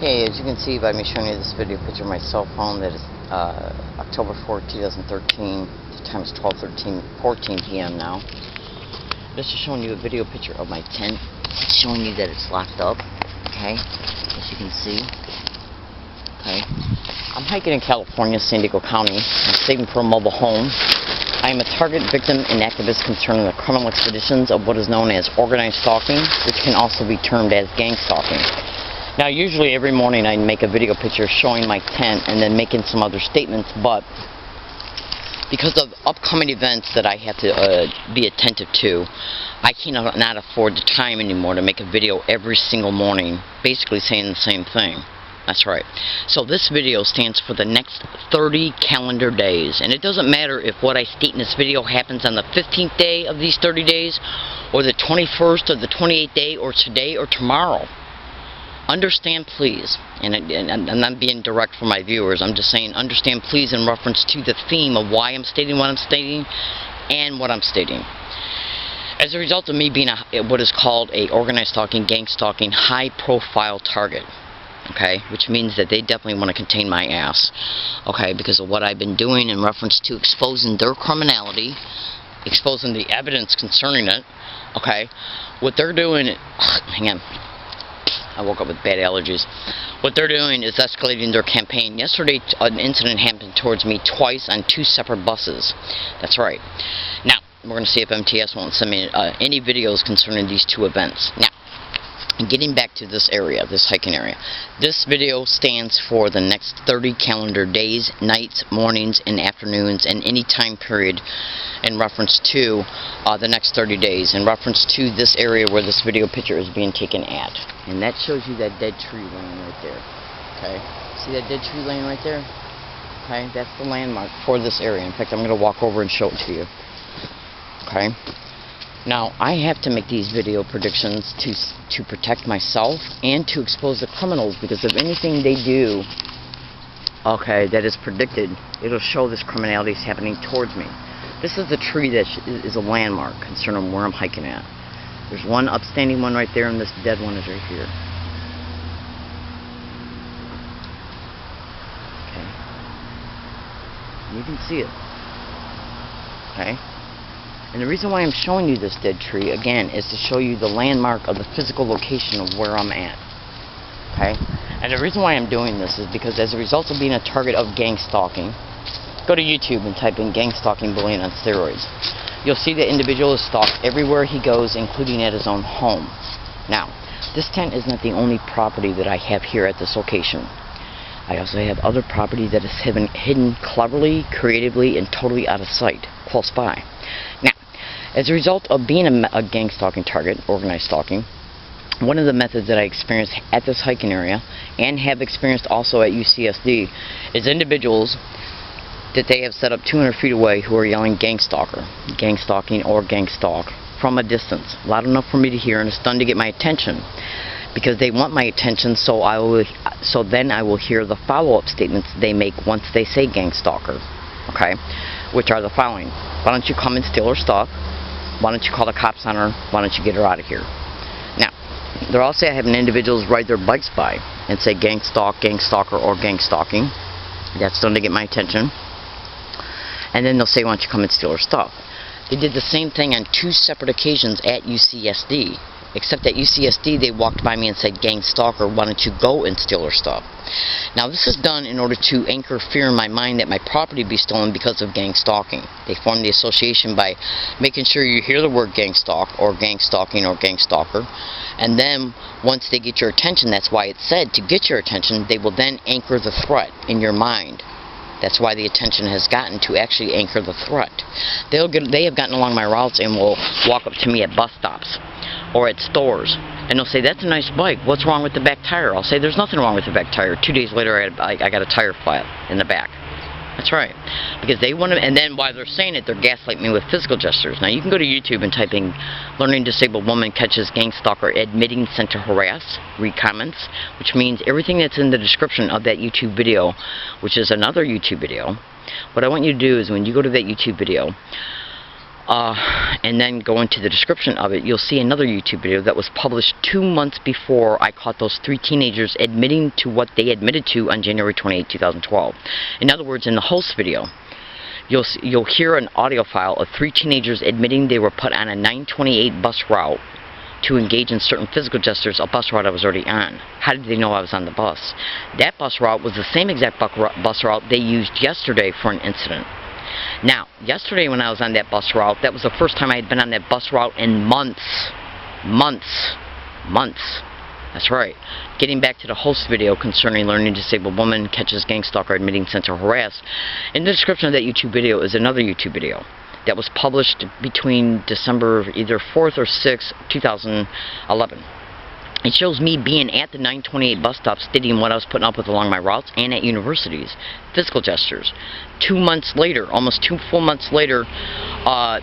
Okay, as you can see by me showing you this video picture of my cell phone, that is October 4th, 2013. The time is 14 p.m. now. This is showing you a video picture of my tent. It's showing you that it's locked up, okay, as you can see. Okay, I'm hiking in California, San Diego County. I'm saving for a mobile home. I am a target, victim, and activist concerning the criminal expeditions of what is known as organized stalking, which can also be termed as gang stalking. Now, usually every morning I make a video picture showing my tent and then making some other statements, but because of upcoming events that I have to be attentive to, I cannot afford the time anymore to make a video every single morning, basically saying the same thing. That's right. So this video stands for the next 30 calendar days, and it doesn't matter if what I state in this video happens on the 15th day of these 30 days, or the 21st, or the 28th day, or today, or tomorrow. Understand, please, and I'm not being direct for my viewers, I'm just saying understand, please, in reference to the theme of why I'm stating what I'm stating and what I'm stating. As a result of me being what is called a organized stalking, gang stalking, high-profile target, okay, which means that they definitely want to contain my ass, okay, because of what I've been doing in reference to exposing their criminality, exposing the evidence concerning it, okay. What they're doing, hang on, I woke up with bad allergies. What they're doing is escalating their campaign. Yesterday, an incident happened towards me twice on 2 separate buses. That's right. Now, we're going to see if MTS won't send me any videos concerning these 2 events. Now, getting back to this area, this hiking area. This video stands for the next 30 calendar days, nights, mornings, and afternoons, and any time period in reference to the next 30 days, in reference to this area where this video picture is being taken at. And that shows you that dead tree laying right there. Okay? See that dead tree laying right there? Okay? That's the landmark for this area. In fact, I'm going to walk over and show it to you. Okay? Now, I have to make these video predictions to protect myself and to expose the criminals, because if anything they do, okay, that is predicted, it'll show this criminality is happening towards me. This is the tree that is a landmark concerning where I'm hiking at. There's one upstanding one right there, and this dead one is right here. Okay. You can see it. Okay. And the reason why I'm showing you this dead tree, again, is to show you the landmark of the physical location of where I'm at. Okay? And the reason why I'm doing this is because as a result of being a target of gang stalking, go to YouTube and type in gang stalking bullying on steroids. You'll see the individual is stalked everywhere he goes, including at his own home. Now, this tent is not the only property that I have here at this location. I also have other property that is hidden cleverly, creatively, and totally out of sight, close by. Now, as a result of being a gang stalking target, organized stalking, one of the methods that I experienced at this hiking area, and have experienced also at UCSD, is individuals that they have set up 200 feet away who are yelling gang stalker, gang stalking, or gang stalk from a distance, loud enough for me to hear, and it's done to get my attention, because they want my attention. So then I will hear the follow-up statements they make once they say gang stalker, okay, which are the following: why don't you come and steal her stuff? Why don't you call the cops on her? Why don't you get her out of here? Now, they're also having individuals ride their bikes by and say gang stalk, gang stalker, or gang stalking. That's done to get my attention. And then they'll say, why don't you come and steal her stuff? They did the same thing on 2 separate occasions at UCSD, except at UCSD they walked by me and said, gang stalker, why don't you go and steal her stuff? Now, this is done in order to anchor fear in my mind that my property be stolen because of gang stalking. They form the association by making sure you hear the word gang stalk, or gang stalking, or gang stalker, and then once they get your attention, that's why it's said to get your attention, they will then anchor the threat in your mind. That's why the attention has gotten to actually anchor the threat. They have gotten along my routes and will walk up to me at bus stops or at stores, and they'll say, that's a nice bike, what's wrong with the back tire? I'll say, there's nothing wrong with the back tire. 2 days later, I got a tire flat in the back. That's right. Because they want to, and then while they're saying it, they're gaslighting me with physical gestures. Now, you can go to YouTube and type in learning disabled woman catches gang stalker admitting sent to harass, read comments, which means everything that's in the description of that YouTube video, which is another YouTube video. What I want you to do is when you go to that YouTube video, And then go into the description of it, you'll see another YouTube video that was published 2 months before I caught those 3 teenagers admitting to what they admitted to on January 28, 2012. In other words, in the host video, you'll hear an audio file of 3 teenagers admitting they were put on a 928 bus route to engage in certain physical gestures, a bus route I was already on. How did they know I was on the bus? That bus route was the same exact bus route they used yesterday for an incident. Now, yesterday when I was on that bus route, that was the first time I had been on that bus route in months. That's right. Getting back to the host video concerning learning disabled woman catches gang stalker admitting sexual harass. In the description of that YouTube video is another YouTube video that was published between December either 4th or 6th, 2011. It shows me being at the 928 bus stop stating what I was putting up with along my routes and at universities. Physical gestures. 2 months later, almost 2 full months later,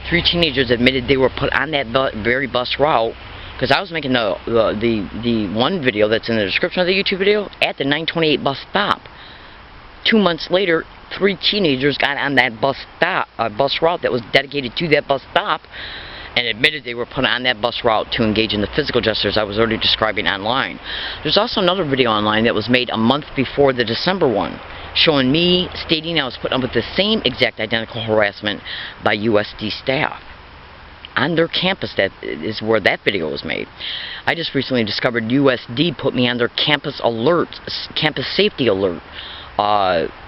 3 teenagers admitted they were put on that very bus route, because I was making the one video that's in the description of the YouTube video at the 928 bus stop. 2 months later, 3 teenagers got on that bus route that was dedicated to that bus stop, and admitted they were put on that bus route to engage in the physical gestures I was already describing online. There's also another video online that was made a month before the December one, showing me stating I was put up with the same exact identical harassment by USD staff. On their campus, that is where that video was made. I just recently discovered USD put me on their campus alert, campus safety alert.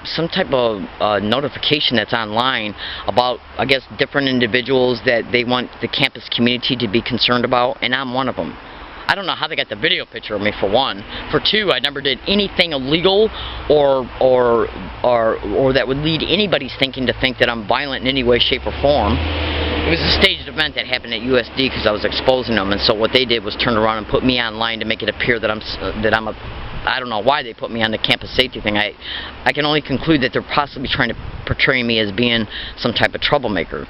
Some type of notification that's online about, I guess, different individuals that they want the campus community to be concerned about, and I'm one of them. I don't know how they got the video picture of me, for one. For two, I never did anything illegal or that would lead anybody's thinking to think that I'm violent in any way, shape, or form. It was a staged event that happened at USD because I was exposing them, and so what they did was turn around and put me online to make it appear that I'm a I don't know why they put me on the campus safety thing. I can only conclude that they're possibly trying to portray me as being some type of troublemaker.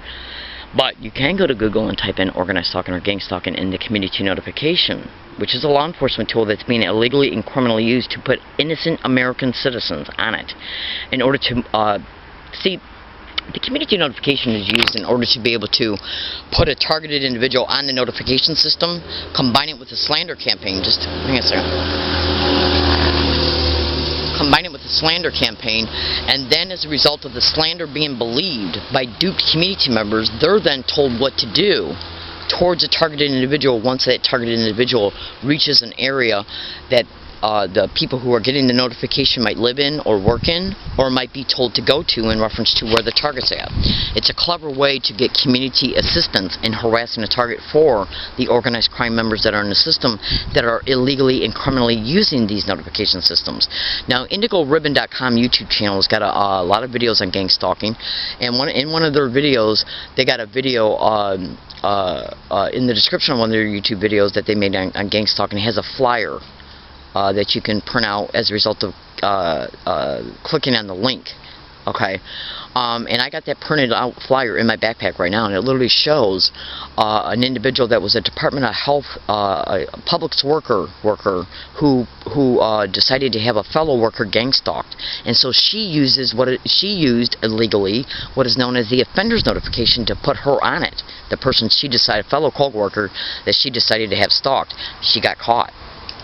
But you can go to Google and type in Organized Stalking or Gang Stalking in the community notification, which is a law enforcement tool that's being illegally and criminally used to put innocent American citizens on it in order to see. The community notification is used in order to be able to put a targeted individual on the notification system, combine it with a slander campaign. Just hang on a second. Combine it with a slander campaign, and then as a result of the slander being believed by duped community members, they're then told what to do towards a targeted individual once that targeted individual reaches an area that the people who are getting the notification might live in or work in, or might be told to go to in reference to where the target's at. It's a clever way to get community assistance in harassing a target for the organized crime members that are in the system that are illegally and criminally using these notification systems. Now, IndigoRibbon.com YouTube channel has got a lot of videos on gang stalking, and in one of their videos, they got a video in the description of one of their YouTube videos that they made on gang stalking. It has a flyer that you can print out as a result of clicking on the link. Okay, and I got that printed out flyer in my backpack right now, and it literally shows an individual that was a Department of Health a public worker who decided to have a fellow worker gang stalked, and so she used illegally what is known as the offender's notification to put her on it. The person she decided, fellow co-worker that she decided to have stalked, she got caught.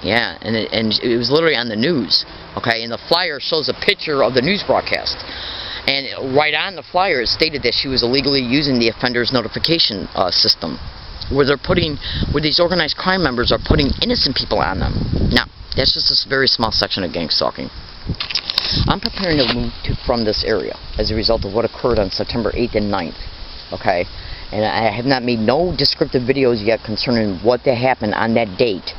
Yeah, and it was literally on the news, okay, and the flyer shows a picture of the news broadcast, and right on the flyer it stated that she was illegally using the offender's notification system, where these organized crime members are putting innocent people on them. Now, that's just a very small section of gang stalking. I'm preparing to move from this area as a result of what occurred on September 8th and 9th, okay, and I have not made no descriptive videos yet concerning what happened on that date.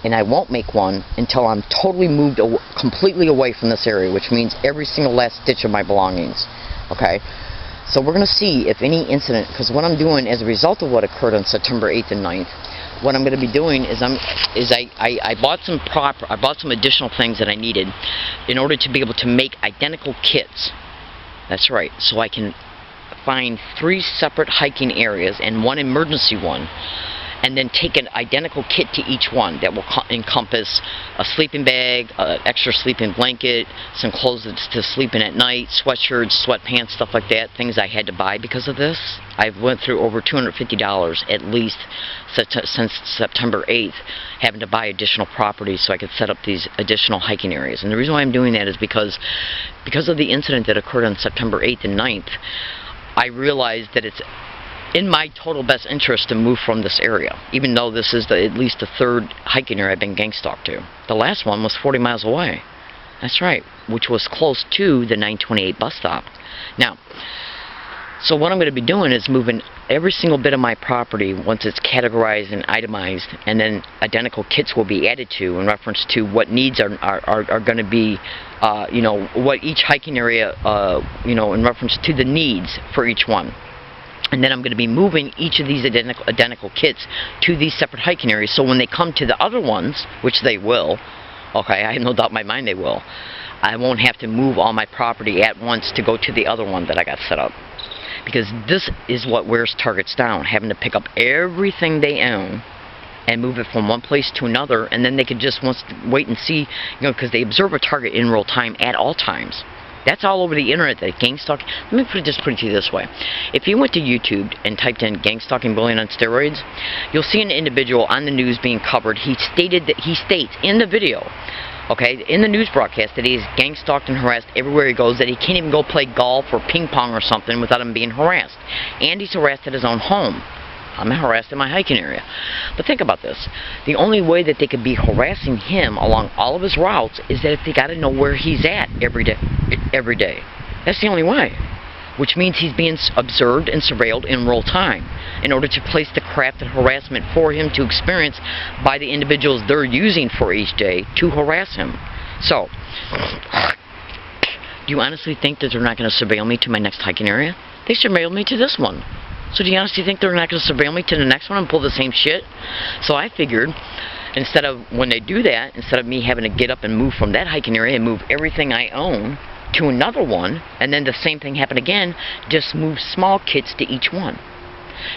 And I won't make one until I'm totally moved completely away from this area, which means every single last stitch of my belongings. Okay? So we're going to see if any incident, because what I'm doing as a result of what occurred on September 8th and 9th, what I'm going to be doing is I bought some additional things that I needed in order to be able to make identical kits. That's right. So I can find 3 separate hiking areas and 1 emergency one, and then take an identical kit to each one that will encompass a sleeping bag, an extra sleeping blanket, some clothes to sleep in at night, sweatshirts, sweatpants, stuff like that, things I had to buy because of this. I've went through over $250 at least since September 8th, having to buy additional property so I could set up these additional hiking areas. And the reason why I'm doing that is because of the incident that occurred on September 8th and 9th, I realized that it's in my total best interest to move from this area, even though this is at least the third hiking area I've been gang stalked to. The last one was 40 miles away. That's right, which was close to the 928 bus stop. Now, so what I'm going to be doing is moving every single bit of my property once it's categorized and itemized, and then identical kits will be added to in reference to what needs are going to be, you know, what each hiking area, you know, in reference to the needs for each one. And then I'm going to be moving each of these identical kits to these separate hiking areas. So when they come to the other ones, which they will, okay, I have no doubt in my mind they will, I won't have to move all my property at once to go to the other one that I got set up. Because this is what wears targets down, having to pick up everything they own and move it from one place to another, and then they could just wait and see, you know, because they observe a target in real time at all times. That's all over the internet, that gang stalking. Let me put it to you this way. If you went to YouTube and typed in gang stalking bullying on steroids, you'll see an individual on the news being covered. He states in the video, okay, in the news broadcast, that he is gang stalked and harassed everywhere he goes, that he can't even go play golf or ping pong or something without him being harassed. And he's harassed at his own home. I'm harassed in my hiking area. But think about this. The only way that they could be harassing him along all of his routes is that if they got to know where he's at every day. That's the only way. Which means he's being observed and surveilled in real time in order to place the crafted harassment for him to experience by the individuals they're using for each day to harass him. So, do you honestly think that they're not going to surveil me to my next hiking area? They surveilled me to this one. So do you honestly think they're not going to surveil me to the next one and pull the same shit? So I figured, instead of, when they do that, instead of me having to get up and move from that hiking area and move everything I own to another one, and then the same thing happen again, just move small kits to each one.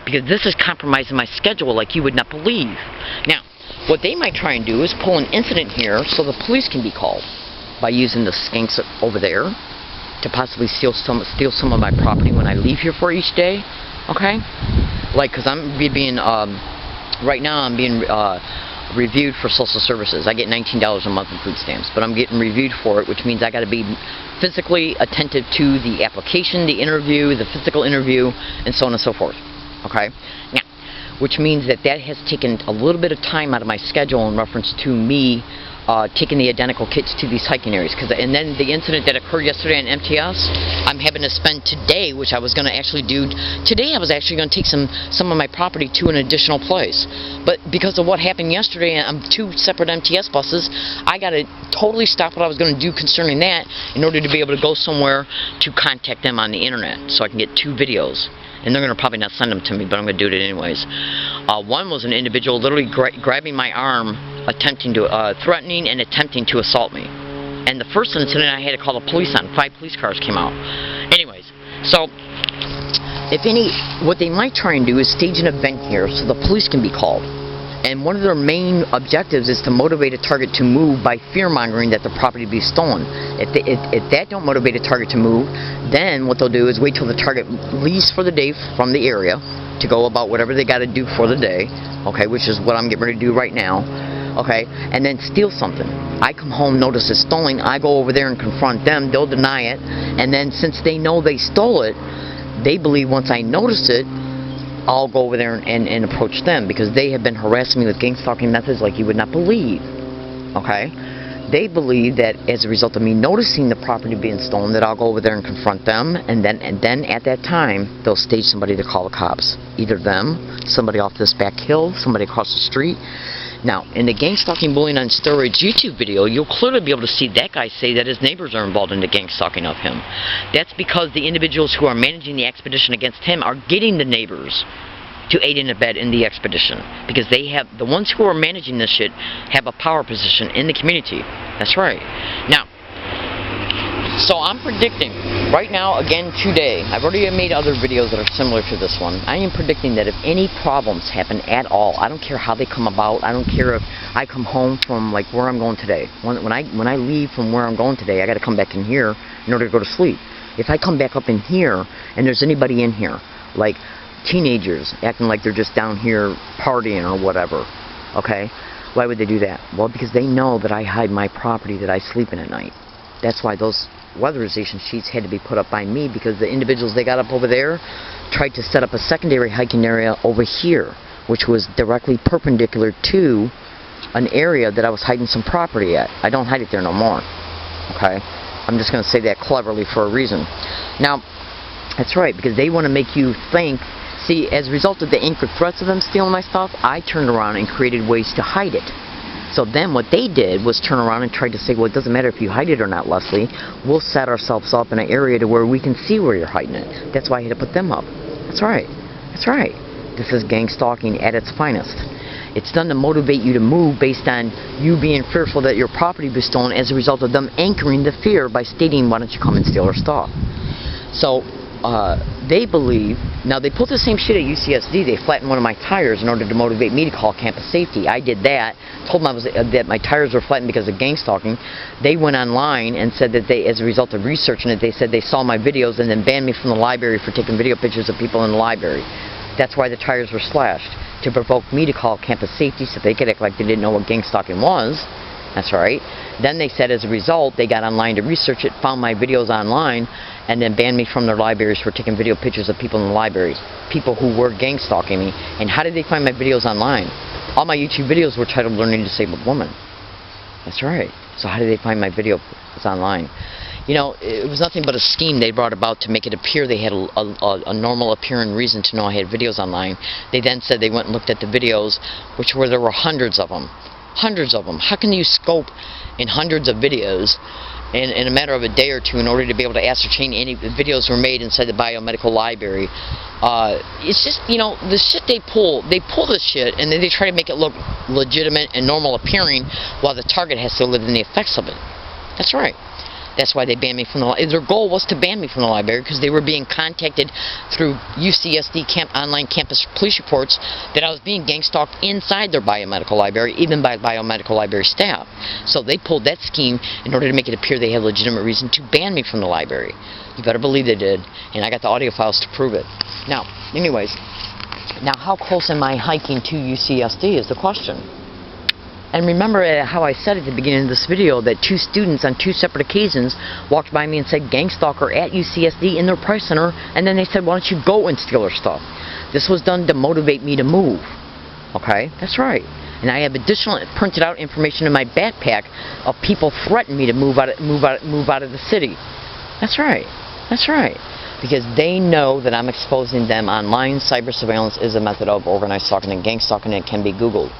Because this is compromising my schedule like you would not believe. Now, what they might try and do is pull an incident here so the police can be called by using the skinks over there to possibly steal some of my property when I leave here for each day. Okay? Like, because I'm being, right now I'm being reviewed for social services. I get $19 a month in food stamps, but I'm getting reviewed for it, which means I got to be physically attentive to the application, the interview, the physical interview, and so on and so forth. Okay? Now, which means that has taken a little bit of time out of my schedule in reference to me taking the identical kits to these hiking areas. And then the incident that occurred yesterday on MTS, I'm having to spend today, which I was going to actually do today, I was actually going to take some of my property to an additional place. But because of what happened yesterday on 2 separate MTS buses, I got to totally stop what I was going to do concerning that in order to be able to go somewhere to contact them on the internet so I can get 2 videos. And they're going to probably not send them to me, but I'm going to do it anyways. One was an individual literally grabbing my arm, threatening and attempting to assault me. And the first incident I had to call the police on. 5 police cars came out. Anyways, so what they might try and do is stage an event here so the police can be called. And one of their main objectives is to motivate a target to move by fear-mongering that the property be stolen. If that don't motivate a target to move, then what they'll do is wait till the target leaves for the day from the area to go about whatever they got to do for the day, okay, which is what I'm getting ready to do right now, okay, and then steal something. I come home, notice it's stolen, I go over there and confront them, they'll deny it, and then since they know they stole it, they believe once I notice it, I'll go over there and approach them, because they have been harassing me with gang stalking methods like you would not believe. Okay? They believe that as a result of me noticing the property being stolen, that I'll go over there and confront them, and then at that time, they'll stage somebody to call the cops. Either them, somebody off this back hill, somebody across the street. Now, in the gang stalking bullying on steroids YouTube video, you'll clearly be able to see that guy say that his neighbors are involved in the gang stalking of him. That's because the individuals who are managing the expedition against him are getting the neighbors to aid and abet in the expedition, because they have, the ones who are managing this shit have a power position in the community. That's right. Now, so I'm predicting Right now, again, today, I've already made other videos that are similar to this one. I am predicting that if any problems happen at all, I don't care how they come about, I don't care if I come home from like where I'm going today. When I leave from where I'm going today, I got to come back in here in order to go to sleep. If I come back up in here and there's anybody in here, like teenagers acting like they're just down here partying or whatever, okay? Why would they do that? Well, because they know that I hide my property that I sleep in at night. That's why those weatherization sheets had to be put up by me, because the individuals they got up over there tried to set up a secondary hiking area over here, which was directly perpendicular to an area that I was hiding some property at. I don't hide it there no more. Okay? I'm just going to say that cleverly for a reason. Now, that's right, because they want to make you think. See, as a result of the anchor threats of them stealing my stuff, I turned around and created ways to hide it. So then what they did was turn around and tried to say, well, it doesn't matter if you hide it or not, Leslie. We'll set ourselves up in an area to where we can see where you're hiding it. That's why I had to put them up. That's right. That's right. This is gang stalking at its finest. It's done to motivate you to move based on you being fearful that your property be stolen as a result of them anchoring the fear by stating, why don't you come and steal our stuff? So they believe, now they pulled the same shit at UCSD. They flattened one of my tires in order to motivate me to call campus safety. I did that, told them that my tires were flattened because of gang stalking. They went online and said that they, as a result of researching it, they said they saw my videos and then banned me from the library for taking video pictures of people in the library. That's why the tires were slashed, to provoke me to call campus safety so they could act like they didn't know what gang stalking was. That's right. Then they said as a result, they got online to research it, found my videos online, and then banned me from their libraries for taking video pictures of people in the library, people who were gang stalking me. And how did they find my videos online? All my YouTube videos were titled Learning Disabled Woman. That's right. So how did they find my videos online? You know, it was nothing but a scheme they brought about to make it appear they had a normal appearing reason to know I had videos online. They then said they went and looked at the videos, there were hundreds of them. Hundreds of them. How can you scope in hundreds of videos in a matter of a day or two in order to be able to ascertain any videos were made inside the biomedical library? It's just, you know, the shit they pull this shit and then they try to make it look legitimate and normal appearing while the target has to live in the effects of it. That's right. That's why they banned me from the library. Their goal was to ban me from the library because they were being contacted through UCSD online campus police reports that I was being gang stalked inside their biomedical library, even by biomedical library staff. So they pulled that scheme in order to make it appear they had legitimate reason to ban me from the library. You better believe they did, and I got the audio files to prove it. Now, anyways, how close am I hiking to UCSD is the question. And remember how I said at the beginning of this video that two students on two separate occasions walked by me and said gang stalker at UCSD in their price center, and then they said, why don't you go and steal their stuff? This was done to motivate me to move. Okay? That's right. And I have additional printed out information in my backpack of people threatening me to move out of the city. That's right. That's right. Because they know that I'm exposing them online. Cyber surveillance is a method of organized stalking and gang stalking, and it can be Googled.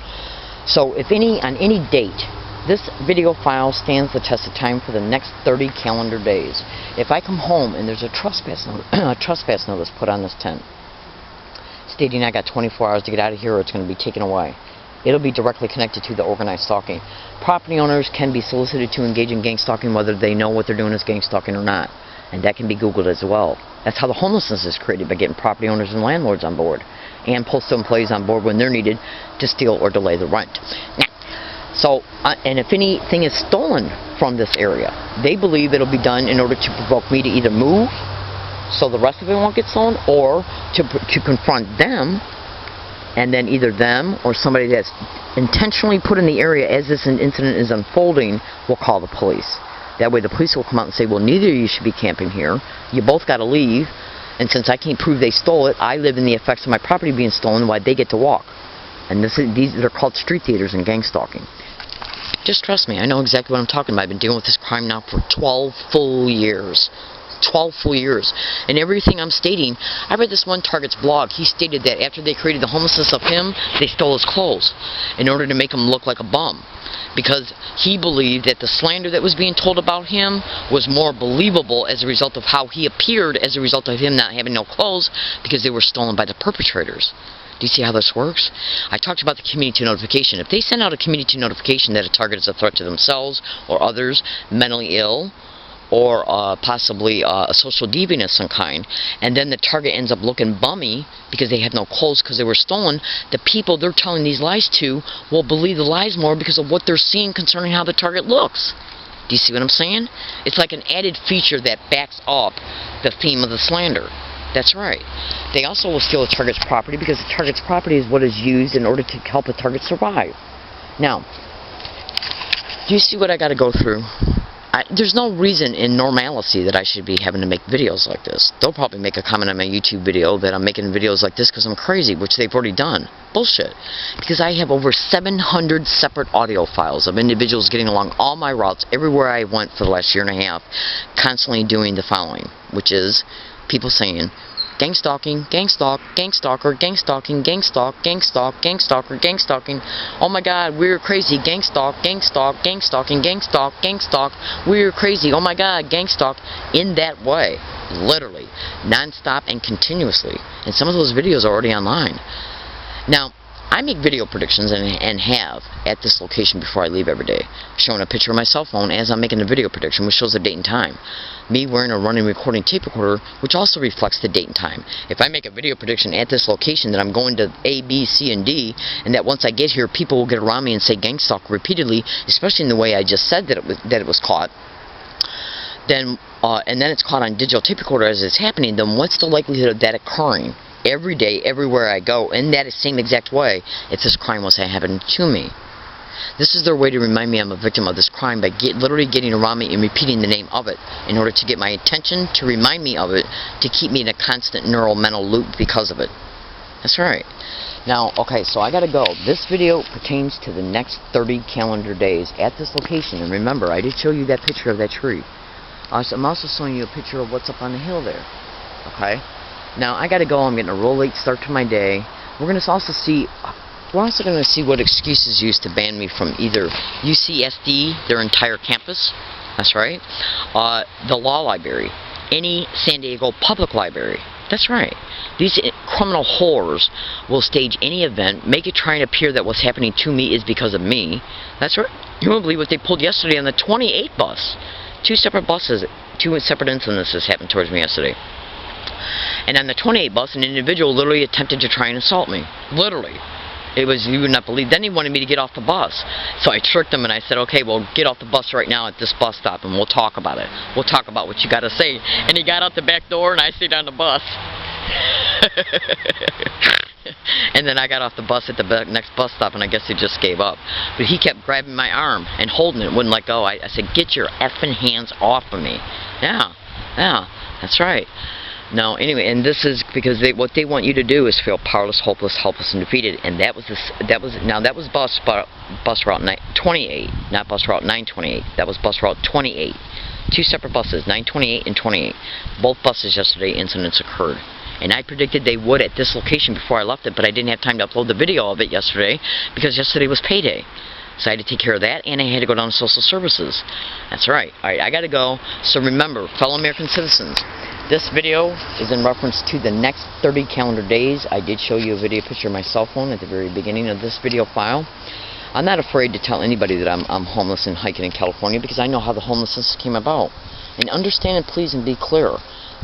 So if on any date, this video file stands the test of time for the next 30 calendar days. If I come home and there's a trespass notice put on this tent stating I got 24 hours to get out of here or it's going to be taken away, it'll be directly connected to the organized stalking. Property owners can be solicited to engage in gang stalking whether they know what they're doing is gang stalking or not. And that can be Googled as well. That's how the homelessness is created, by getting property owners and landlords on board, and postal employees on board when they're needed to steal or delay the rent. Now, so, and if anything is stolen from this area, they believe it'll be done in order to provoke me to either move so the rest of it won't get stolen, or to confront them, and then either them or somebody that's intentionally put in the area as this incident is unfolding will call the police. That way the police will come out and say, well, neither of you should be camping here. You both got to leave. And since I can't prove they stole it, I live in the effects of my property being stolen while they get to walk. And they're called street theaters and gang stalking. Just trust me, I know exactly what I'm talking about. I've been dealing with this crime now for 12 full years. 12 full years. And everything I'm stating, I read this one target's blog. He stated that after they created the homelessness of him, they stole his clothes in order to make him look like a bum. Because he believed that the slander that was being told about him was more believable as a result of how he appeared as a result of him not having no clothes, because they were stolen by the perpetrators. Do you see how this works? I talked about the community notification. If they send out a community notification that a target is a threat to themselves or others, mentally ill, or possibly a social deviant of some kind, and then the target ends up looking bummy because they have no clothes because they were stolen, the people they're telling these lies to will believe the lies more because of what they're seeing concerning how the target looks. Do you see what I'm saying? It's like an added feature that backs up the theme of the slander. That's right. They also will steal the target's property because the target's property is what is used in order to help the target survive. Now, do you see what I got to go through? There's no reason in normalcy that I should be having to make videos like this. They'll probably make a comment on my YouTube video that I'm making videos like this because I'm crazy, which they've already done. Bullshit. Because I have over 700 separate audio files of individuals getting along all my routes everywhere I went for the last year and a half, constantly doing the following, which is people saying, GangStalking, GangStalk, GangStalker, GangStalking, GangStalk, GangStalk, GangStalker, GangStalking. Oh my God, we're crazy. GangStalk, GangStalk, GangStalking, GangStalk, GangStalk. We're crazy. Oh my God, GangStalk. In that way, literally, non-stop and continuously. And some of those videos are already online. Now, I make video predictions and have at this location before I leave every day, showing a picture of my cell phone as I'm making the video prediction, which shows the date and time. Me wearing a running recording tape recorder, which also reflects the date and time. If I make a video prediction at this location that I'm going to A, B, C, and D, and that once I get here, people will get around me and say GangStalk repeatedly, especially in the way I just said that it was caught, then and then it's caught on digital tape recorder as it's happening, then what's the likelihood of that occurring every day, everywhere I go, in that same exact way, if this crime was to happen to me? This is their way to remind me I'm a victim of this crime by literally getting around me and repeating the name of it in order to get my attention, to remind me of it, to keep me in a constant neural mental loop because of it. That's right. Now, okay, so I gotta go. This video pertains to the next 30 calendar days at this location. And remember, I did show you that picture of that tree. I'm also showing you a picture of what's up on the hill there. Okay? Now, I gotta go. I'm getting a real late start to my day. We're also going to see what excuses used to ban me from either UCSD, their entire campus, that's right, the law library, any San Diego public library. That's right. These criminal whores will stage any event, make it try and appear that what's happening to me is because of me. That's right. You won't believe what they pulled yesterday on the 28 bus. Two separate incidences happened towards me yesterday. And on the 28 bus, an individual literally attempted to try and assault me. Literally. It was, you would not believe. Then he wanted me to get off the bus. So I tricked him and I said, okay, well, get off the bus right now at this bus stop and we'll talk about it. We'll talk about what you got to say. And he got out the back door and I stayed on the bus. And then I got off the bus at the next bus stop and I guess he just gave up. But he kept grabbing my arm and holding it, wouldn't let go. I said, get your effing hands off of me. Yeah, that's right. No, anyway, and this is because what they want you to do is feel powerless, hopeless, helpless, and defeated. And that was bus route 28, not bus route 928. That was bus route 28. Two separate buses, 928 and 28. Both buses yesterday, incidents occurred. And I predicted they would at this location before I left it, but I didn't have time to upload the video of it yesterday because yesterday was payday. So I had to take care of that, and I had to go down to social services. That's right. All right, I got to go. So remember, fellow American citizens, this video is in reference to the next 30 calendar days. I did show you a video picture of my cell phone at the very beginning of this video file. I'm not afraid to tell anybody that I'm homeless and hiking in California because I know how the homelessness came about. And understand and please and be clear,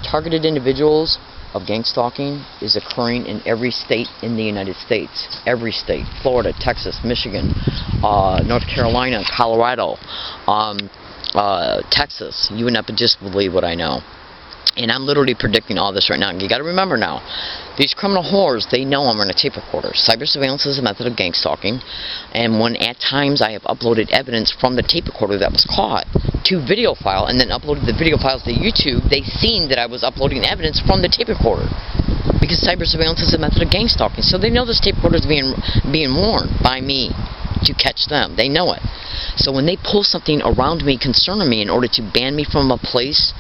targeted individuals of gang stalking is occurring in every state in the United States. Every state. Florida, Texas, Michigan, North Carolina, Colorado, Texas. You would not just believe what I know. And I'm literally predicting all this right now. And you got to remember now, these criminal whores, they know I'm running a tape recorder. Cyber surveillance is a method of gang stalking. And when at times I have uploaded evidence from the tape recorder that was caught to video file and then uploaded the video files to YouTube, they've seen that I was uploading evidence from the tape recorder. Because cyber surveillance is a method of gang stalking. So they know this tape recorder is being worn by me to catch them. They know it. So when they pull something around me concerning me in order to ban me from a place,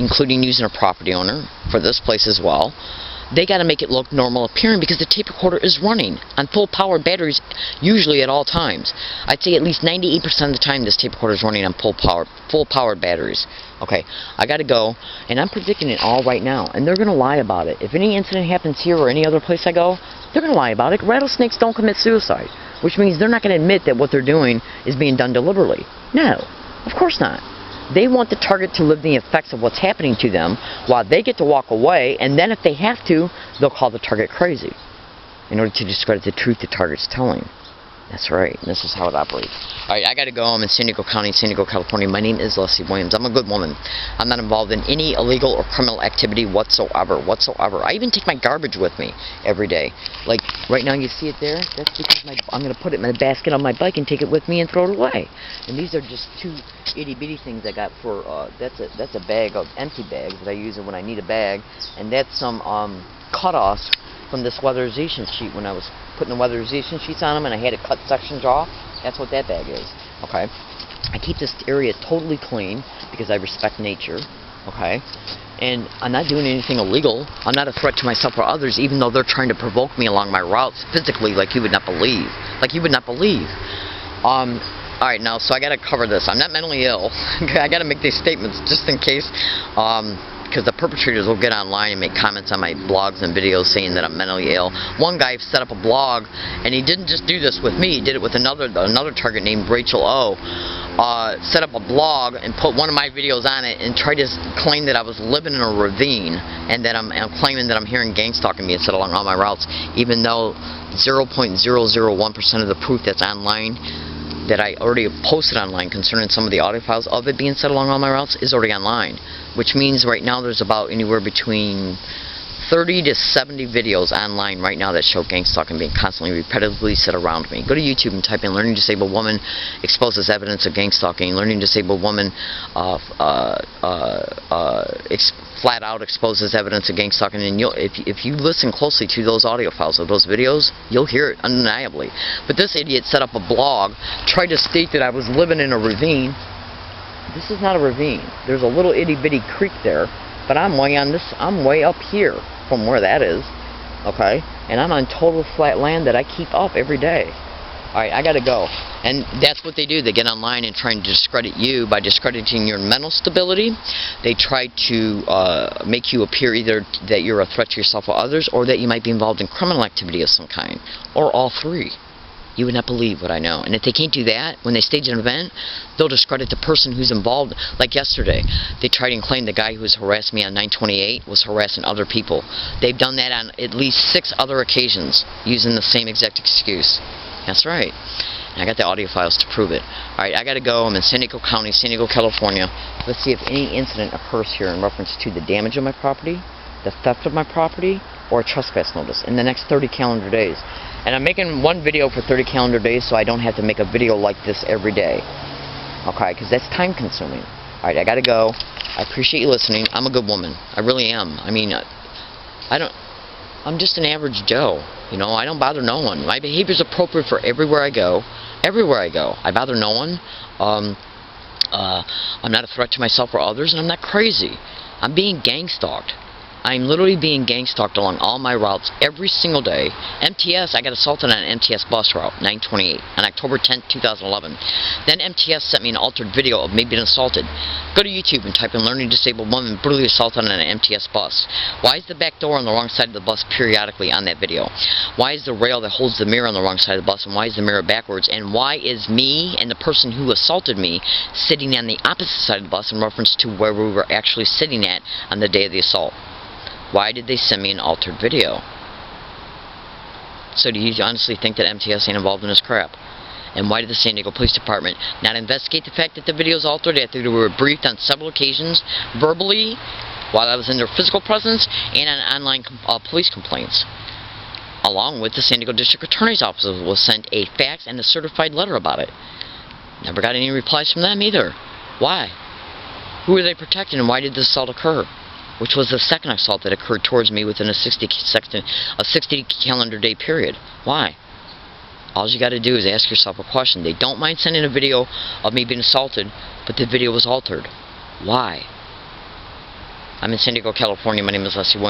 including using a property owner for this place as well, they got to make it look normal appearing because the tape recorder is running on full powered batteries usually at all times. I'd say at least 98% of the time this tape recorder is running on full powered batteries. Okay, I got to go, and I'm predicting it all right now, and they're going to lie about it. If any incident happens here or any other place I go, they're going to lie about it. Rattlesnakes don't commit suicide, which means they're not going to admit that what they're doing is being done deliberately. No, of course not. They want the target to live the effects of what's happening to them while they get to walk away, and then if they have to, they'll call the target crazy in order to discredit the truth the target's telling. That's right, and this is how it operates. Alright, I gotta go. I'm in San Diego County, San Diego, California. My name is Leslie Williams. I'm a good woman. I'm not involved in any illegal or criminal activity whatsoever. I even take my garbage with me every day. Like, right now you see it there? That's because I'm gonna put it in my basket on my bike and take it with me and throw it away. And these are just 2 itty-bitty things I got for, that's a bag of empty bags that I use when I need a bag. And that's some cut-offs from this weatherization sheet when I was putting the weatherization sheets on them and I had to cut sections off. That's what that bag is. Okay. I keep this area totally clean because I respect nature. Okay. And I'm not doing anything illegal. I'm not a threat to myself or others, even though they're trying to provoke me along my routes physically like you would not believe. Alright, now, so I gotta cover this. I'm not mentally ill. I gotta make these statements just in case, because the perpetrators will get online and make comments on my blogs and videos saying that I'm mentally ill. One guy set up a blog, and he didn't just do this with me, he did it with another target named Rachel O. Set up a blog and put one of my videos on it and tried to claim that I was living in a ravine and that I'm claiming that I'm hearing gang stalking being said along all my routes, even though 0.001% of the proof that's online that I already posted online concerning some of the audio files of it being said along all my routes is already online, which means right now there's about anywhere between 30 to 70 videos online right now that show gang stalking being constantly repetitively said around me. Go to YouTube and type in Learning Disabled Woman exposes evidence of gang stalking, Learning Disabled Woman flat out exposes evidence of gang stalking, and if you listen closely to those audio files of those videos, you'll hear it undeniably. But this idiot set up a blog, tried to state that I was living in a ravine. This is not a ravine. There's a little itty bitty creek there, but I'm way up here from where that is, okay? And I'm on total flat land that I keep up every day. Alright, I gotta go. And that's what they do. They get online and try to discredit you by discrediting your mental stability. They try to make you appear either that you're a threat to yourself or others, or that you might be involved in criminal activity of some kind, or all three. You would not believe what I know. And if they can't do that, when they stage an event, they'll discredit the person who's involved. Like yesterday, they tried and claimed the guy who was harassing me on 928 was harassing other people. They've done that on at least 6 other occasions, using the same exact excuse. That's right. And I got the audio files to prove it. Alright, I gotta go. I'm in San Diego County, San Diego, California. Let's see if any incident occurs here in reference to the damage of my property, the theft of my property, or a trespass notice in the next 30 calendar days. And I'm making one video for 30 calendar days so I don't have to make a video like this every day. Okay, because that's time consuming. Alright, I gotta go. I appreciate you listening. I'm a good woman. I really am. I mean, I'm just an average Joe. You know, I don't bother no one. My behavior's appropriate for everywhere I go. Everywhere I go. I bother no one. I'm not a threat to myself or others, and I'm not crazy. I'm being gang stalked. I'm literally being gang stalked along all my routes every single day. MTS, I got assaulted on an MTS bus route, 928, on October 10th, 2011. Then MTS sent me an altered video of me being assaulted. Go to YouTube and type in Learning Disabled Woman brutally assaulted on an MTS bus. Why is the back door on the wrong side of the bus periodically on that video? Why is the rail that holds the mirror on the wrong side of the bus, and why is the mirror backwards? And why is me and the person who assaulted me sitting on the opposite side of the bus in reference to where we were actually sitting at on the day of the assault? Why did they send me an altered video? So do you honestly think that MTS ain't involved in this crap? And why did the San Diego Police Department not investigate the fact that the video is altered after they were briefed on several occasions, verbally, while I was in their physical presence, and on online police complaints? Along with the San Diego District Attorney's Office was sent a fax and a certified letter about it. Never got any replies from them either. Why? Who were they protecting, and why did this assault occur? Which was the second assault that occurred towards me within a 60 calendar day period. Why? All you got to do is ask yourself a question. They don't mind sending a video of me being assaulted, but the video was altered. Why? I'm in San Diego, California. My name is Leslie Williams.